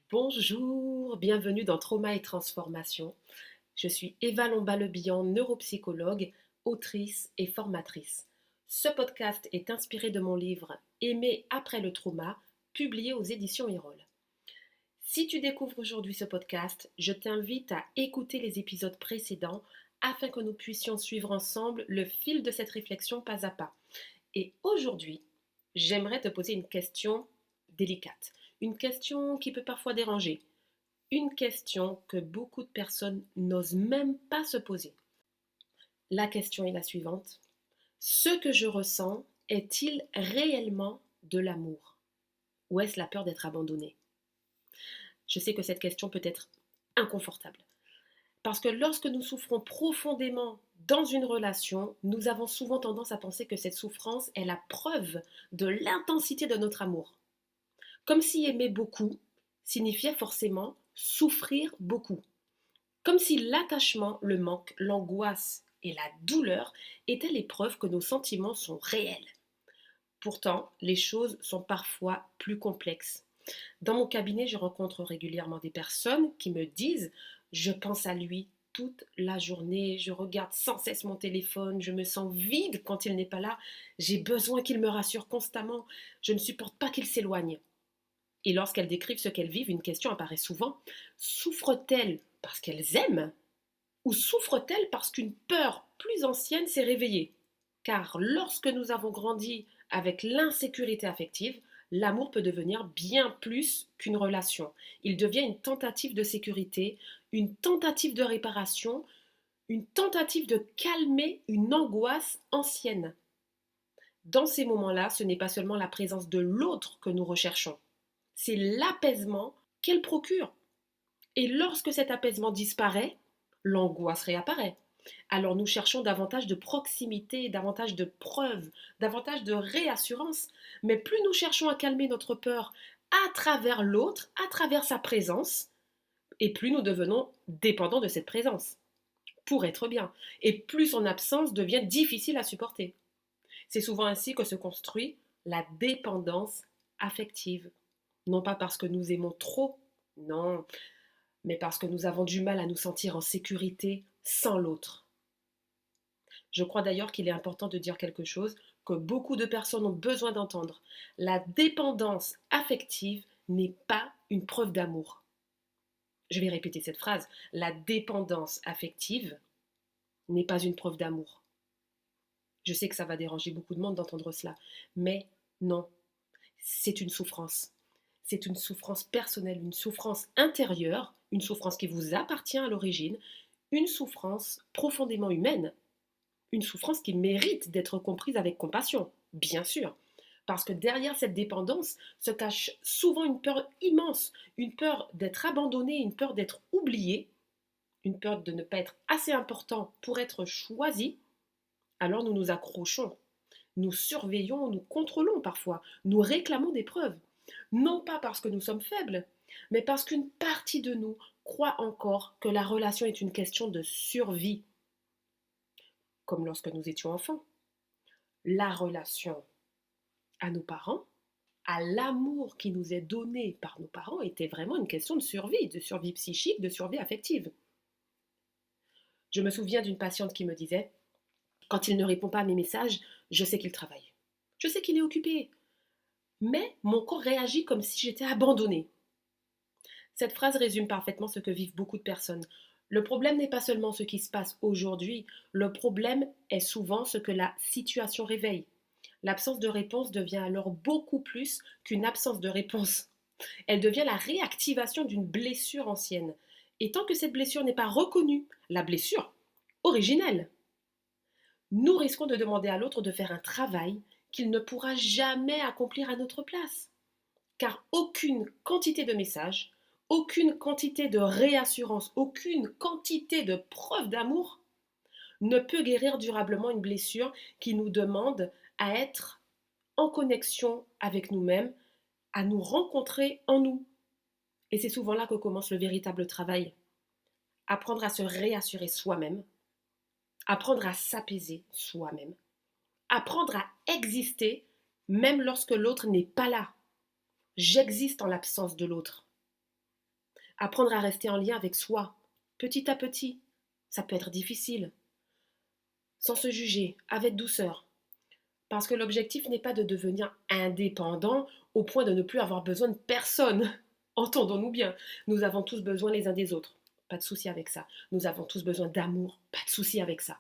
Bonjour, bienvenue dans Trauma et Transformation. Je suis Eva Lomba-Lebihan, neuropsychologue, autrice et formatrice. Ce podcast est inspiré de mon livre Aimer après le trauma, publié aux éditions Erol. Si tu découvres aujourd'hui ce podcast, je t'invite à écouter les épisodes précédents afin que nous puissions suivre ensemble le fil de cette réflexion pas à pas. Et aujourd'hui, j'aimerais te poser une question délicate, une question qui peut parfois déranger, une question que beaucoup de personnes n'osent même pas se poser. La question est la suivante. Ce que je ressens est-il réellement de l'amour? Ou est-ce la peur d'être abandonné? Je sais que cette question peut être inconfortable. Parce que lorsque nous souffrons profondément dans une relation, nous avons souvent tendance à penser que cette souffrance est la preuve de l'intensité de notre amour. Comme si aimer beaucoup signifiait forcément souffrir beaucoup. Comme si l'attachement, le manque, l'angoisse et la douleur étaient les preuves que nos sentiments sont réels. Pourtant, les choses sont parfois plus complexes. Dans mon cabinet, je rencontre régulièrement des personnes qui me disent « Je pense à lui toute la journée, je regarde sans cesse mon téléphone, je me sens vide quand il n'est pas là, j'ai besoin qu'il me rassure constamment, je ne supporte pas qu'il s'éloigne. » Et lorsqu'elles décrivent ce qu'elles vivent, une question apparaît souvent. Souffrent-elles parce qu'elles aiment ou souffrent-elles parce qu'une peur plus ancienne s'est réveillée? Car lorsque nous avons grandi avec l'insécurité affective, l'amour peut devenir bien plus qu'une relation. Il devient une tentative de sécurité, une tentative de réparation, une tentative de calmer une angoisse ancienne. Dans ces moments-là, ce n'est pas seulement la présence de l'autre que nous recherchons, c'est l'apaisement qu'elle procure. Et lorsque cet apaisement disparaît, l'angoisse réapparaît. Alors nous cherchons davantage de proximité, davantage de preuves, davantage de réassurance. Mais plus nous cherchons à calmer notre peur à travers l'autre, à travers sa présence, et plus nous devenons dépendants de cette présence, pour être bien. Et plus son absence devient difficile à supporter. C'est souvent ainsi que se construit la dépendance affective. Non pas parce que nous aimons trop, non, mais parce que nous avons du mal à nous sentir en sécurité sans l'autre. Je crois d'ailleurs qu'il est important de dire quelque chose que beaucoup de personnes ont besoin d'entendre. La dépendance affective n'est pas une preuve d'amour. Je vais répéter cette phrase. La dépendance affective n'est pas une preuve d'amour. Je sais que ça va déranger beaucoup de monde d'entendre cela, mais non, c'est une souffrance. C'est une souffrance personnelle, une souffrance intérieure, une souffrance qui vous appartient à l'origine, une souffrance profondément humaine, une souffrance qui mérite d'être comprise avec compassion, bien sûr. Parce que derrière cette dépendance se cache souvent une peur immense, une peur d'être abandonné, une peur d'être oublié, une peur de ne pas être assez important pour être choisi. Alors nous nous accrochons, nous surveillons, nous contrôlons parfois, nous réclamons des preuves. Non pas parce que nous sommes faibles, mais parce qu'une partie de nous croit encore que la relation est une question de survie, comme lorsque nous étions enfants. La relation à nos parents, à l'amour qui nous est donné par nos parents, était vraiment une question de survie psychique, de survie affective. Je me souviens d'une patiente qui me disait, quand il ne répond pas à mes messages, je sais qu'il travaille. Je sais qu'il est occupé. Mais mon corps réagit comme si j'étais abandonnée. Cette phrase résume parfaitement ce que vivent beaucoup de personnes. Le problème n'est pas seulement ce qui se passe aujourd'hui, le problème est souvent ce que la situation réveille. L'absence de réponse devient alors beaucoup plus qu'une absence de réponse. Elle devient la réactivation d'une blessure ancienne. Et tant que cette blessure n'est pas reconnue, la blessure originelle, nous risquons de demander à l'autre de faire un travail qu'il ne pourra jamais accomplir à notre place. Car aucune quantité de messages, aucune quantité de réassurance, aucune quantité de preuve d'amour ne peut guérir durablement une blessure qui nous demande à être en connexion avec nous-mêmes, à nous rencontrer en nous. Et c'est souvent là que commence le véritable travail. Apprendre à se réassurer soi-même, apprendre à s'apaiser soi-même, apprendre à exister même lorsque l'autre n'est pas là. J'existe en l'absence de l'autre. Apprendre à rester en lien avec soi, petit à petit. Ça peut être difficile, sans se juger, avec douceur. Parce que l'objectif n'est pas de devenir indépendant au point de ne plus avoir besoin de personne. Entendons-nous bien, nous avons tous besoin les uns des autres. Pas de souci avec ça. Nous avons tous besoin d'amour. Pas de souci avec ça.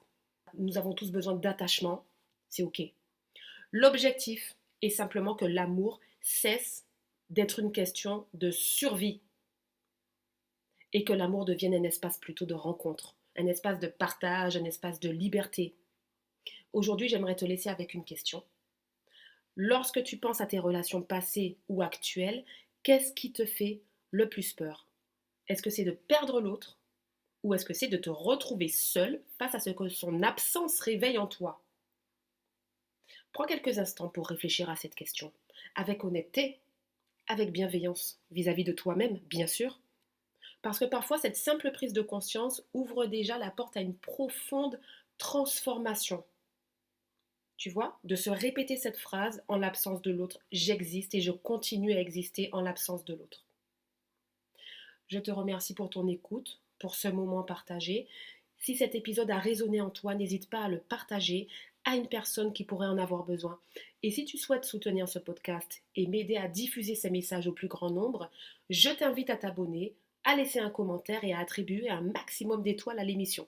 Nous avons tous besoin d'attachement. C'est OK. L'objectif est simplement que l'amour cesse d'être une question de survie et que l'amour devienne un espace plutôt de rencontre, un espace de partage, un espace de liberté. Aujourd'hui, j'aimerais te laisser avec une question. Lorsque tu penses à tes relations passées ou actuelles, qu'est-ce qui te fait le plus peur? Est-ce que c'est de perdre l'autre ou est-ce que c'est de te retrouver seul face à ce que son absence réveille en toi? Prends quelques instants pour réfléchir à cette question, avec honnêteté, avec bienveillance vis-à-vis de toi-même, bien sûr, parce que parfois cette simple prise de conscience ouvre déjà la porte à une profonde transformation. Tu vois, de se répéter cette phrase en l'absence de l'autre, j'existe et je continue à exister en l'absence de l'autre. Je te remercie pour ton écoute, pour ce moment partagé. Si cet épisode a résonné en toi, n'hésite pas à le partager à une personne qui pourrait en avoir besoin. Et si tu souhaites soutenir ce podcast et m'aider à diffuser ces messages au plus grand nombre, je t'invite à t'abonner, à laisser un commentaire et à attribuer un maximum d'étoiles à l'émission.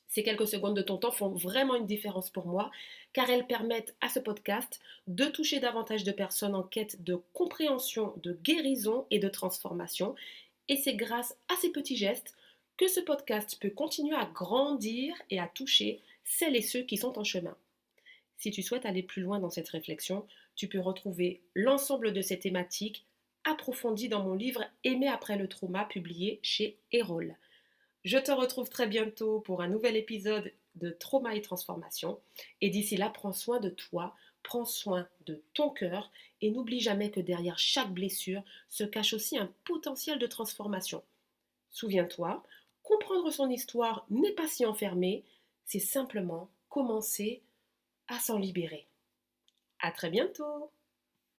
Ces quelques secondes de ton temps font vraiment une différence pour moi, car elles permettent à ce podcast de toucher davantage de personnes en quête de compréhension, de guérison et de transformation. Et c'est grâce à ces petits gestes que ce podcast peut continuer à grandir et à toucher celles et ceux qui sont en chemin. Si tu souhaites aller plus loin dans cette réflexion, tu peux retrouver l'ensemble de ces thématiques approfondies dans mon livre Aimer après le trauma, publié chez Erol. Je te retrouve très bientôt pour un nouvel épisode de Trauma et Transformation. Et d'ici là, prends soin de toi, prends soin de ton cœur et n'oublie jamais que derrière chaque blessure se cache aussi un potentiel de transformation. Souviens-toi, comprendre son histoire n'est pas s'y enfermer, c'est simplement commencer à s'en libérer. À très bientôt!